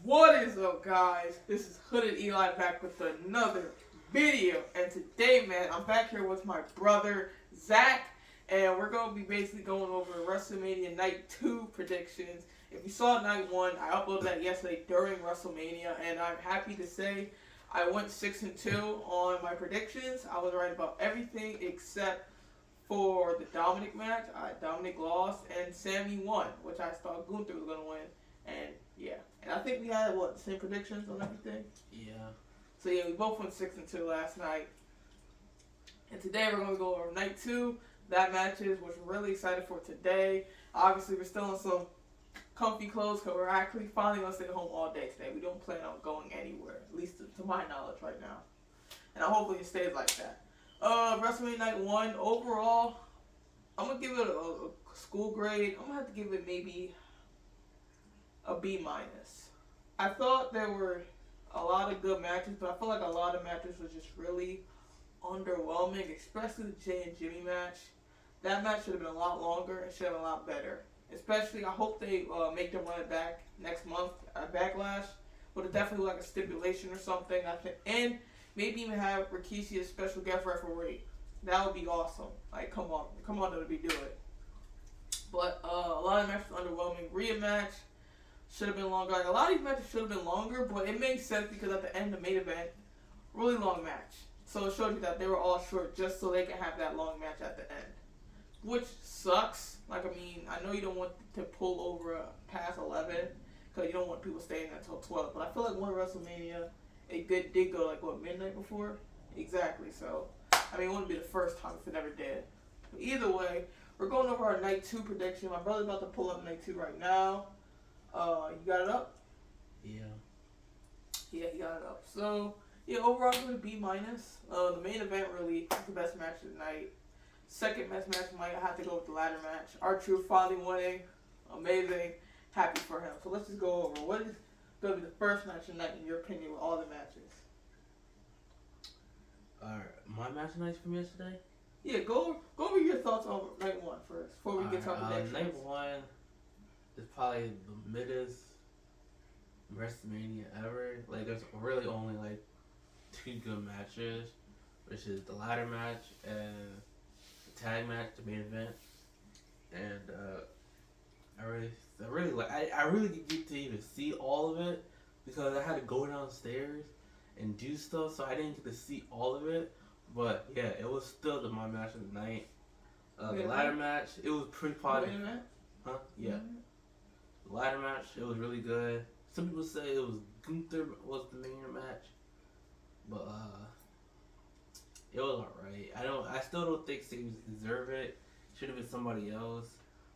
What is up, guys? This is Hooded Eli back with another video. And today, man, I'm back here with my brother, Zach. And we're going to be basically going over WrestleMania Night 2 predictions. If you saw Night 1, I uploaded that yesterday during WrestleMania. And I'm happy to say I went 6-2 on my predictions. I was right about everything except for the Dominic match. Dominic lost and Sammy won, which I thought Gunther was going to win. And yeah. And I think we had, the same predictions on everything? Yeah. So yeah, we both went 6-2 last night. And today we're going to go over Night 2. That matches, which we're really excited for today. Obviously, we're still in some comfy clothes because we're actually finally going to stay home all day today. We don't plan on going anywhere, at least to my knowledge right now. And hopefully it stays like that. WrestleMania Night 1, overall, I'm going to give it a school grade. I'm going to have to give it maybe a B-. I thought there were a lot of good matches, but I feel like a lot of matches was just really underwhelming, especially the Jay and Jimmy match. That match should have been a lot longer and should have been a lot better. Especially, I hope they make them run it back next month at Backlash. But it definitely like a stipulation or something. I think, and maybe even have Rikishi as special guest referee. That would be awesome. Like, come on, WWE, do it. But a lot of matches were underwhelming. Rhea match should have been longer. Like, a lot of these matches should have been longer, but it makes sense because at the end of the main event, really long match. So it showed you that they were all short just so they can have that long match at the end. Which sucks. Like, I mean, I know you don't want to pull over past 11 because you don't want people staying until 12. But I feel like one WrestleMania, it did go like, midnight before? Exactly. So, I mean, it wouldn't be the first time if it never did. But either way, we're going over our Night 2 prediction. My brother's about to pull up Night 2 right now. You got it up? Yeah. Yeah, he got it up. So, yeah, overall, I'm going to B-. The main event really was the best match of the night. Second best match might have to go with the ladder match. R-Truth finally winning. Amazing. Happy for him. So let's just go over. What is going to be the first match of the night in your opinion with all the matches? Alright, my match of nights from yesterday? Yeah, go over your thoughts on Night 1 first before we get to our predictions. Night 1 is probably the middest WrestleMania ever. Like, there's really only like 2 good matches, which is the ladder match and the tag match, the main event. And I really didn't get to even see all of it because I had to go downstairs and do stuff, so I didn't get to see all of it. But yeah, it was still my match of the night. The ladder match, it was pretty positive. Main event? Huh? Yeah. The ladder match, it was really good. Some people say it was Gunther was the main match, but it was alright. I still don't think Sabians deserve it. Should have been somebody else.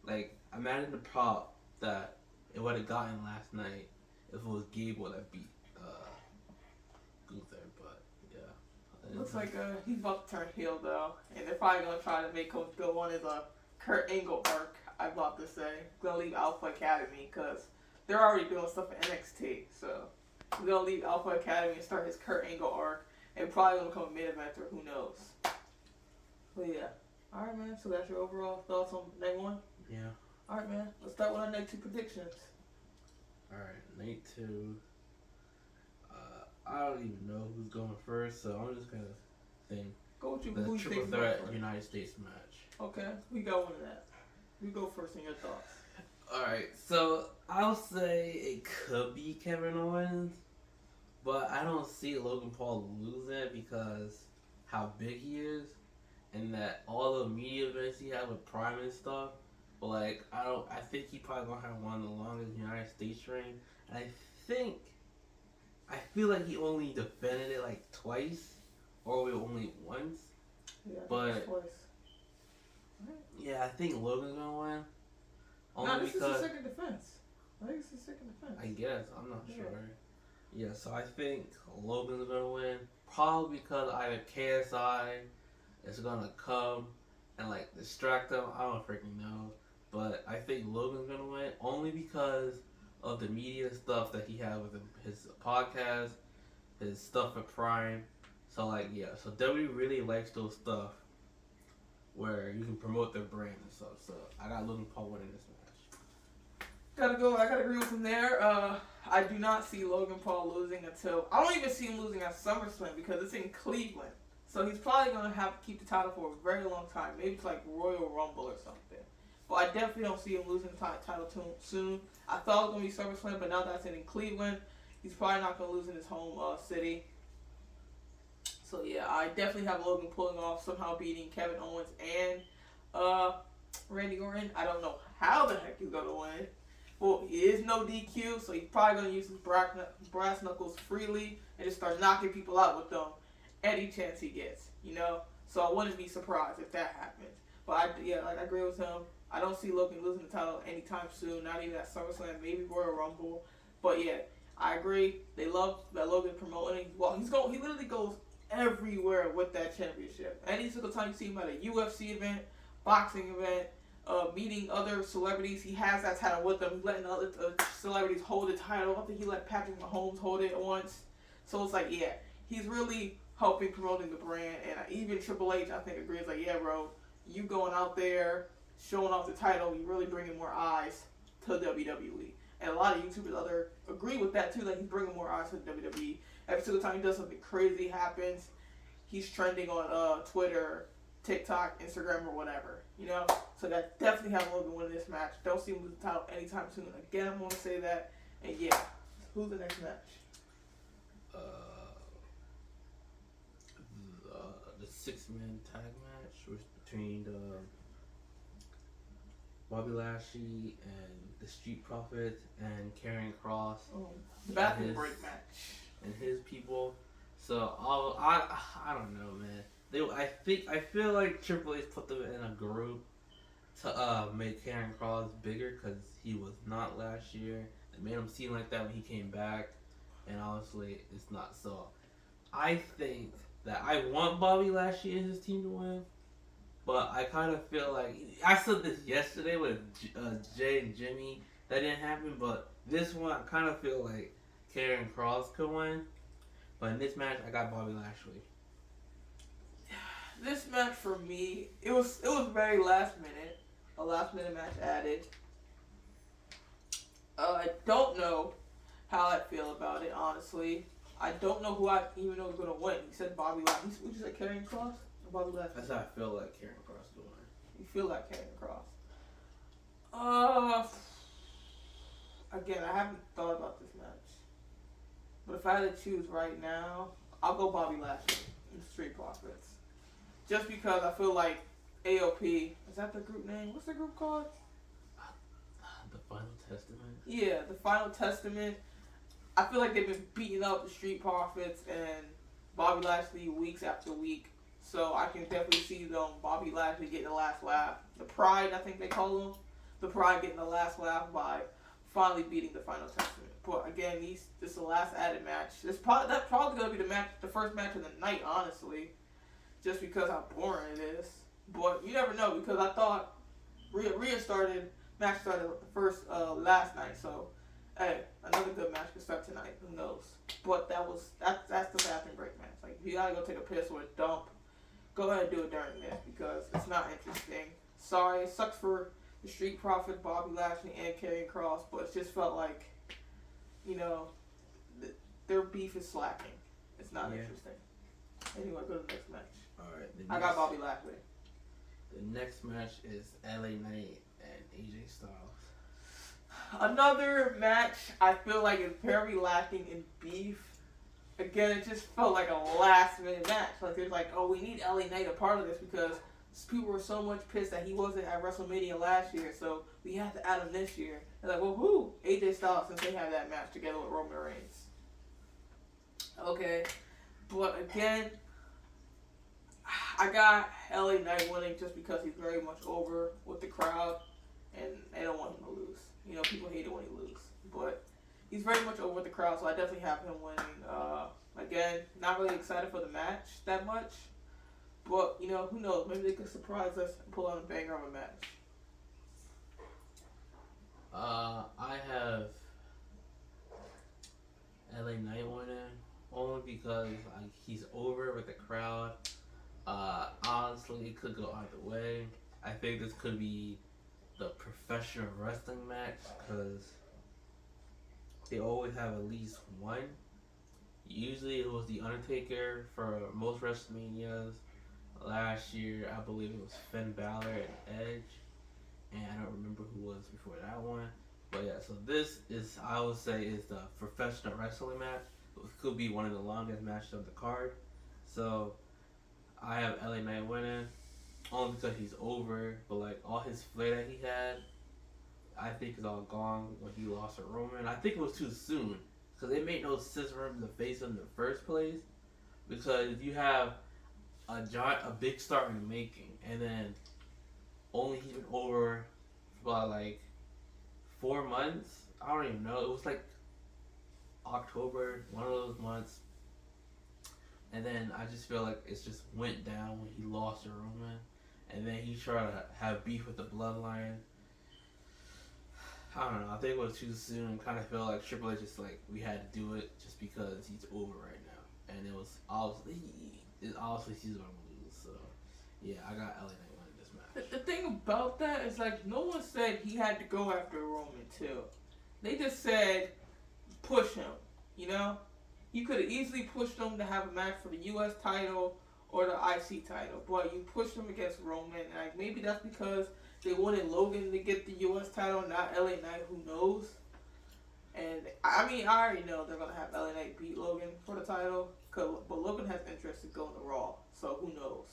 Like, imagine the prop that it would have gotten last night if it was Gable that beat Gunther. But yeah, Looks like he's about to turn heel though, and they're probably gonna try to make him go on his Kurt Angle arc. I'm about to say gonna leave Alpha Academy because they're already doing stuff in NXT. So he's gonna leave Alpha Academy and start his Kurt Angle arc, and probably gonna become a main eventer. Who knows? But yeah. All right, man. So that's your overall thoughts on Night 1. yeah. All right, man. Let's start with our Night 2 predictions. Alright, Night 2. I don't even know who's going first, so I'm just gonna think Go with you. the Who you Triple think Threat first? United States match. Okay, we got one of that. You go first in your thoughts. Alright, so I'll say it could be Kevin Owens, but I don't see Logan Paul losing because how big he is and that all the media events he had with Prime and stuff. But like, I think he probably gonna have one of the longest United States reign. And I feel like he only defended it like twice or only once. Yeah, But twice. yeah, I think Logan's gonna win. Only this because is the second defense. I think it's the second defense. I guess. I'm not sure. Yeah, so I think Logan's gonna win. Probably because either KSI is gonna come and like distract them. I don't freaking know. But I think Logan's gonna win only because of the media stuff that he had with his podcast, his stuff at Prime. So like, yeah, so WWE really likes those stuff where you can promote their brand and stuff. So I got Logan Paul winning this match. I gotta agree with him there. I do not see Logan Paul losing until I don't even see him losing at SummerSlam because it's in Cleveland. So he's probably gonna have to keep the title for a very long time. Maybe it's like Royal Rumble or something. But I definitely don't see him losing the title soon. I thought it was gonna be SummerSlam, but now that it's in Cleveland, he's probably not gonna lose in his home city. So yeah, I definitely have Logan pulling off somehow beating Kevin Owens and Randy Orton. I don't know how the heck he's gonna win. Well, he is no DQ, so he's probably gonna use his brass knuckles freely and just start knocking people out with them any chance he gets. So I wouldn't be surprised if that happens. But I agree with him. I don't see Logan losing the title anytime soon. Not even at SummerSlam, maybe Royal Rumble. But yeah, I agree. They love that Logan promoting. Well, he literally goes everywhere with that championship. Any single time you see him at a UFC event, boxing event, meeting other celebrities, he has that title with them. He's letting other celebrities hold the title. I think he let Patrick Mahomes hold it once. So it's like, yeah, he's really helping promoting the brand. And even Triple H, I think, agrees. Like, yeah, bro, you going out there, showing off the title, you really bringing more eyes to WWE. And a lot of YouTubers agree with that too, that he's bringing more eyes to WWE. Every single time he does something crazy happens, he's trending on Twitter, TikTok, Instagram, or whatever. So that definitely have Logan win this match. Don't see him lose the title anytime soon. Again, I'm going to say that. And yeah, who's the next match? The 6-man tag match was between Bobby Lashley and the Street Profits and Karrion Kross. The bathroom break match. And his people. So I don't know, man. I feel like Triple H put them in a group to make Karrion Kross bigger because he was not last year. They made him seem like that when he came back, and honestly, it's not. So I think that I want Bobby Lashley and his team to win, but I kind of feel like I said this yesterday with Jay and Jimmy. That didn't happen, but this one I kind of feel like Karrion Kross could win. But in this match, I got Bobby Lashley. This match for me, it was very last minute. A last minute match added. I don't know how I feel about it, honestly. I don't know who I even know is going to win. He said Bobby Lashley. Would you say Karrion Kross or Bobby Lashley? That's how I feel like Karrion Kross to win. You feel like Karrion Kross. Again, I haven't thought about this match. But if I had to choose right now, I'll go Bobby Lashley in Street Profits. Just because I feel like AOP, is that the group name? What's the group called? The Final Testament? Yeah, the Final Testament. I feel like they've been beating up the Street Profits and Bobby Lashley weeks after week. So I can definitely see Bobby Lashley getting the last laugh. The Pride, I think they call them. The Pride getting the last laugh by finally beating the Final Testament. But again, this is the last added match. That's probably gonna be the first match of the night, honestly, just because how boring it is. But you never know because I thought match started last night. So hey, another good match could start tonight. Who knows? But that's the bathroom break match. Like if you gotta go take a piss or a dump, go ahead and do it during this because it's not interesting. Sorry, it sucks for the Street Profits, Bobby Lashley, and Karrion Kross, but it just felt like, their beef is slacking. It's not interesting. Anyway, go to the next match. Alright. I got Bobby Lashley. The next match is LA Knight and AJ Styles. Another match I feel like is very lacking in beef. Again, it just felt like a last minute match. Like there's like, oh, we need LA Knight a part of this because people were so much pissed that he wasn't at WrestleMania last year, so we had to add him this year. They're like, well, who? AJ Styles, since they had that match together with Roman Reigns. Okay, but again, I got LA Knight winning just because he's very much over with the crowd, and they don't want him to lose. People hate it when he loses, but he's very much over with the crowd, so I definitely have him winning. Again, not really excited for the match that much, but who knows? Maybe they could surprise us and pull out a banger of a match. I have LA Knight winning only because he's over with the crowd. Honestly, it could go either way. I think this could be the professional wrestling match because they always have at least one. Usually it was The Undertaker for most WrestleManias. Last year, I believe it was Finn Balor and Edge. And I don't remember who was before that one. But yeah, so this is, I would say, is the professional wrestling match. It could be one of the longest matches of the card. So I have LA Knight winning, only because he's over. But like all his flair that he had, I think is all gone when he lost to Roman. I think it was too soon because it made no sense for him to face him in the first place. Because you have a big star in the making, and then only he's been over for about like 4 months. I don't even know. It was like October, one of those months. And then I just feel like it just went down when he lost to Roman. And then he tried to have beef with the Bloodline. I don't know. I think it was too soon. Kind of feel like Triple H just like we had to do it just because he's over right now. And it was obviously he's gonna lose. So yeah, I got LA Knight winning this match. The thing about that is like no one said he had to go after Roman too. They just said push him. You know, you could have easily pushed him to have a match for the U.S. title or the IC title, but you pushed him against Roman. And like maybe that's because they wanted Logan to get the U.S. title, not LA Knight. Who knows? And I mean, I already know they're gonna have LA Knight beat Logan for the title, but Logan has interest in going to Raw, so who knows?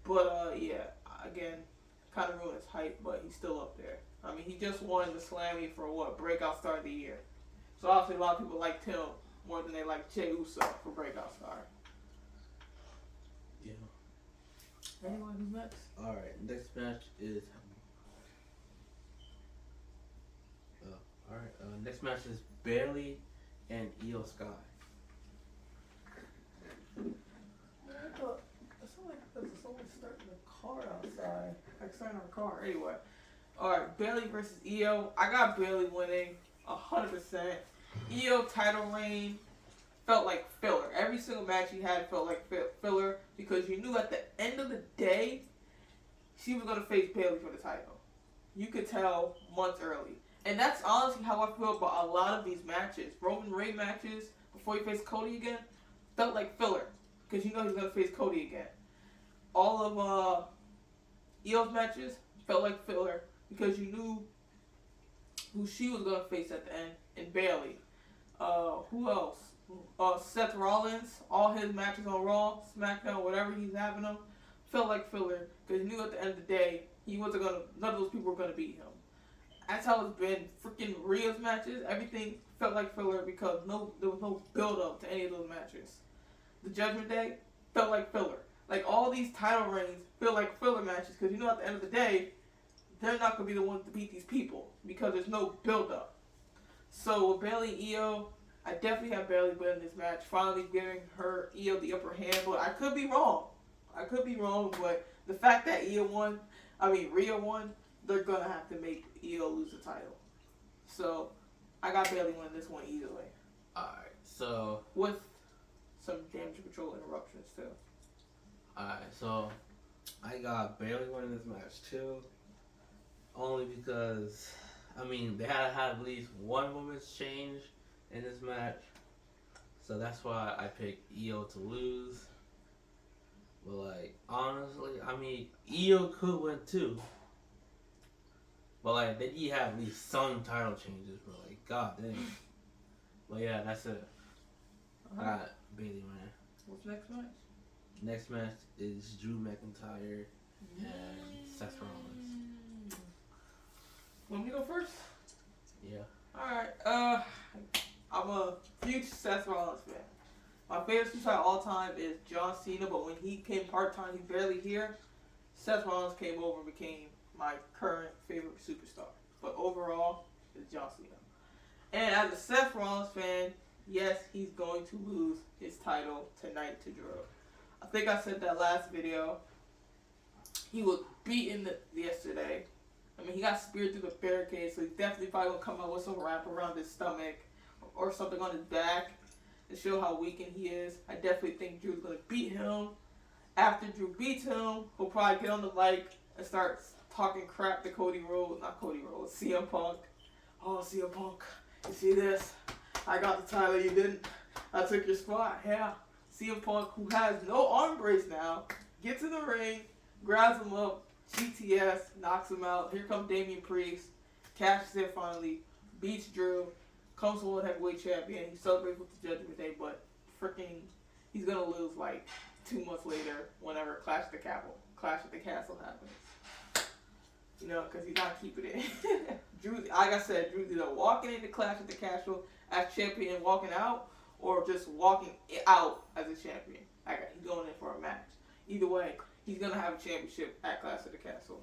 But yeah, again, kind of ruined his hype, but he's still up there. I mean, he just won the Slammy for what, breakout star of the year. So obviously a lot of people liked him more than they liked Jey Uso for breakout star. Yeah. Anyone who's next? All right. Next match is. All right. Next match is Bailey and Io Sky. I thought it sounded like there was someone starting a car outside. Like starting a car. Anyway. Alright, Bailey versus Io. I got Bailey winning 100%. Io title reign felt like filler. Every single match he had felt like filler because you knew at the end of the day she was going to face Bailey for the title. You could tell months early. And that's honestly how I feel about a lot of these matches. Roman Reigns matches before he faced Cody again felt like filler because you know he's going to face Cody again. All of Io's matches felt like filler because you knew who she was going to face at the end in Bailey. Who else? Seth Rollins, all his matches on Raw, SmackDown, whatever he's having them, felt like filler because you knew at the end of the day he wasn't gonna. None of those people were gonna beat him. That's how it's been. Freaking Rhea's matches, everything felt like filler because there was no build up to any of those matches. The Judgment Day felt like filler. Like all these title reigns feel like filler matches because you know at the end of the day they're not gonna be the ones to beat these people because there's no build up. So with Bailey and Io, I definitely have Bailey winning this match, finally giving her Io the upper hand. But I could be wrong. But the fact that Rhea won, they're gonna have to make Io lose the title. So I got Bailey winning this one easily. Alright, so with some damage control interruptions too. Alright, so I got Bailey winning this match too. Only because they had to have at least one woman's change in this match. So that's why I picked Io to lose. But like honestly, Io could win too. But like they need to have at least some title changes, but like god damn. But yeah, that's it. I got Bailey winning. What's next match? Next match is Drew McIntyre and Seth Rollins. Want me to go first? Yeah. Alright, I'm a huge Seth Rollins fan. My favorite superstar of all time is John Cena, but when he came part-time, he's barely here. Seth Rollins came over and became my current favorite superstar. But overall, it's John Cena. And as a Seth Rollins fan, yes, he's going to lose his title tonight to Drew. I think I said that last video. He was beaten yesterday. He got speared through the barricade, so he's definitely probably going to come out with some wrap around his stomach or something on his back to show how weakened he is. I definitely think Drew's going to beat him. After Drew beats him, he'll probably get on the mic and start talking crap to CM Punk. Oh, CM Punk, you see this? I got the title, you didn't. I took your spot. Yeah. CM Punk, who has no arm brace now, gets in the ring, grabs him up, GTS, knocks him out. Here comes Damian Priest, cashes in finally, beats Drew, comes World Heavyweight Champion. He celebrates with the Judgment Day, but freaking, he's gonna lose like 2 months later whenever Clash at the Castle happens. You know, because he's not keeping it. Drew, like I said, Drew's either walking into Clash at the Castle as champion and walking out, or just walking out as a champion. Like, he's going in for a match. Either way, he's going to have a championship at Clash at the Castle.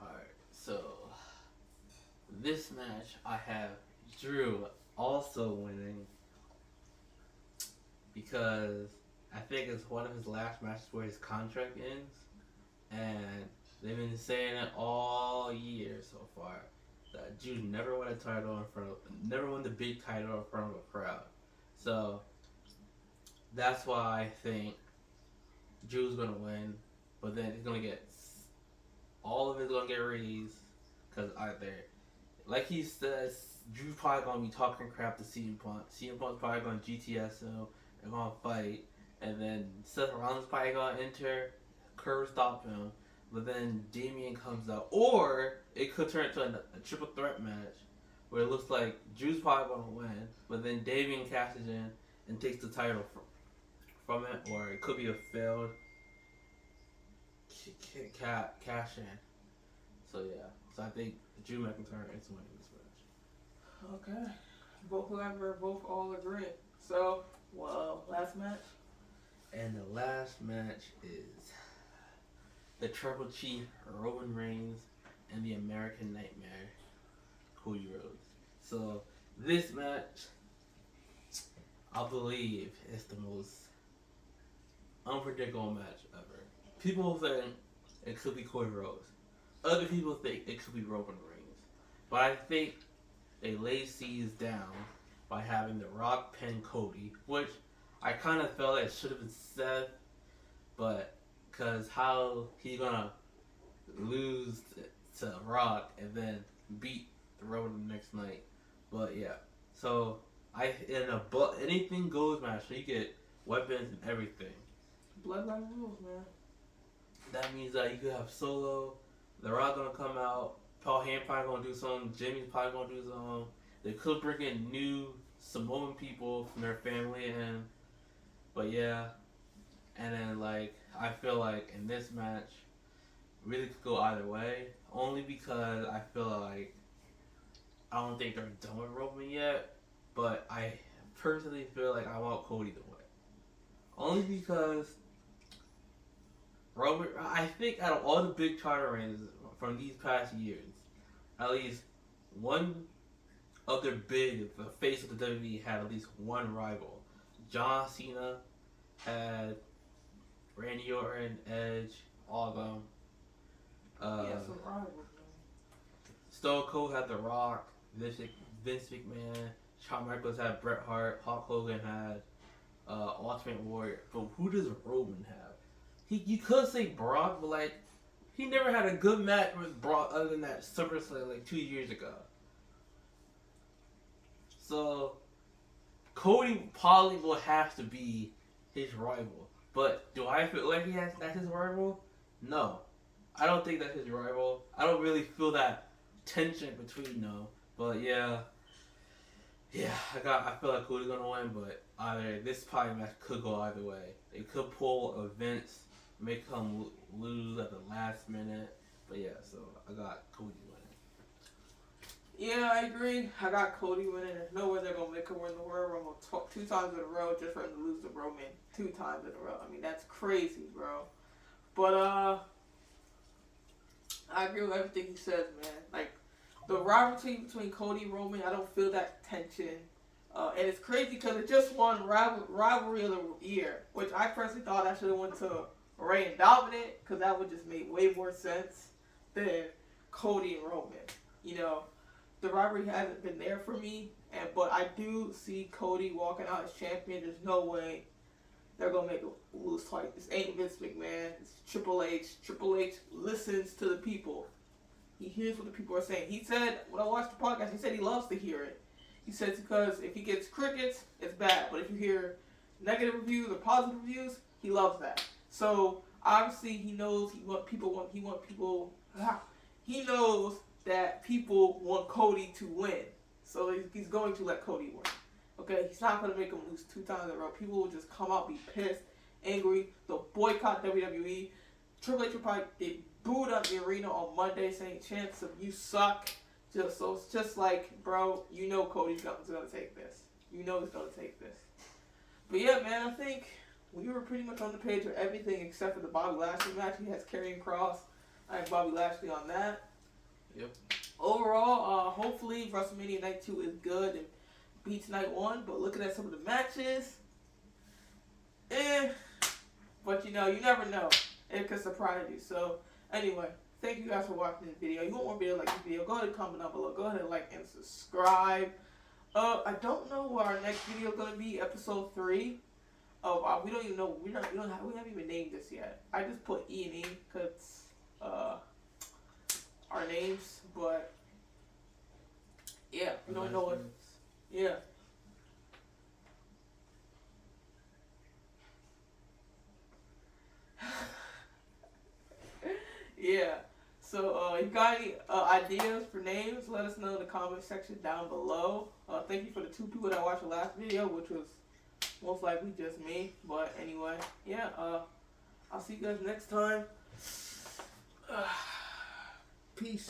Alright, so this match I have Drew also winning because I think it's one of his last matches where his contract ends, and they've been saying it all year so far that Drew never won a title never won the big title in front of a crowd. So that's why I think Drew's gonna win, but then he's gonna get all of it's gonna get raised because either, like he says, Drew's probably gonna be talking crap to CM Punk. CM Punk's probably gonna GTS him and gonna fight, and then Seth Rollins probably gonna enter, curve stop him. But then Damian comes out, or it could turn into a triple threat match where it looks like Drew's probably gonna win, but then Damian cashes in and takes the title from it, or it could be a failed cash in. So yeah, so I think Drew McIntyre is winning this match. Okay, both all agree. So, well, last match. And the last match is the Tribal Chief, Roman Reigns, and the American Nightmare, Cody Rhodes. So this match, I believe, is the most unpredictable match ever. People think it could be Cody Rhodes. Other people think it could be Roman Reigns. But I think they lay seeds down by having The Rock pin Cody, which I kind of felt it should have been Seth, but because how he gonna lose to Rock and then beat Roman the next night. But yeah, so in a anything goes match, so you get weapons and everything. Bloodline rules, man. That means that you could have Solo, The Rock gonna come out, Paul Heyman probably gonna do something, Jimmy's probably gonna do something. They could bring in new Samoan people from their family in, but yeah. And then I feel like in this match, really could go either way. Only because I feel like I don't think they're done with Roman yet. But I personally feel like I want Cody to win. Only because Roman, I think out of all the big title reigns from these past years, at least one of the face of the WWE had at least one rival. John Cena had Randy Orton, Edge, all of them. Some rivals, man. Stone Cold had The Rock, Vince McMahon, Shawn Michaels had Bret Hart, Hulk Hogan had Ultimate Warrior. But who does Roman have? You could say Brock, but he never had a good match with Brock other than that SummerSlam 2 years ago. So Cody probably will have to be his rival. But do I feel like that's his rival? No. I don't think that's his rival. I don't really feel that tension between them. But yeah, I feel like Cody's gonna win, but this probably match could go either way. They could pull events, make him lose at the last minute. But yeah, so I got Cody winning. Yeah, I agree. I got Cody winning. There's no way they're gonna make him win the Royal Rumble 2 times in a row just for him to lose to Roman 2 times in a row. I mean, that's crazy, bro. But I agree with everything he says, man. The rivalry between Cody and Roman, I don't feel that tension. And it's crazy because it just won rivalry of the year, which I personally thought I should have went to Ray and Dominant, because that would just make way more sense than Cody and Roman. You know, the rivalry hasn't been there for me, but I do see Cody walking out as champion. There's no way they're gonna make him lose twice. This ain't Vince McMahon. It's Triple H. Triple H listens to the people. He hears what the people are saying. He said, when I watched the podcast, he said he loves to hear it. He said because if he gets crickets, it's bad. But if you hear negative reviews or positive reviews, he loves that. So obviously he knows he knows that people want Cody to win. So he's going to let Cody win. Okay, he's not going to make him lose 2 times in a row. People will just come out, be pissed, angry. They'll boycott WWE. Triple H will probably get booed out the arena on Monday saying, "Chance of you suck." So it's just like, bro, you know Cody's going to take this. You know he's going to take this. But yeah, man, I think we were pretty much on the page with everything except for the Bobby Lashley match. He has Karrion Kross. I have Bobby Lashley on that. Yep. Overall, hopefully WrestleMania Night 2 is good and beats Night 1. But looking at some of the matches, but you know, you never know. It could surprise you. So anyway, thank you guys for watching this video. You want more video like this video, go ahead and comment down below. Go ahead and like and subscribe. I don't know what our next video is gonna be. Episode 3. We don't even know. We haven't even named this yet. I just put E and E because our names, but yeah, we don't know what. Yeah. Yeah. So, you got any ideas for names? Let us know in the comment section down below. Thank you for the 2 people that watched the last video, which was most likely just me. But anyway, yeah. I'll see you guys next time. Peace.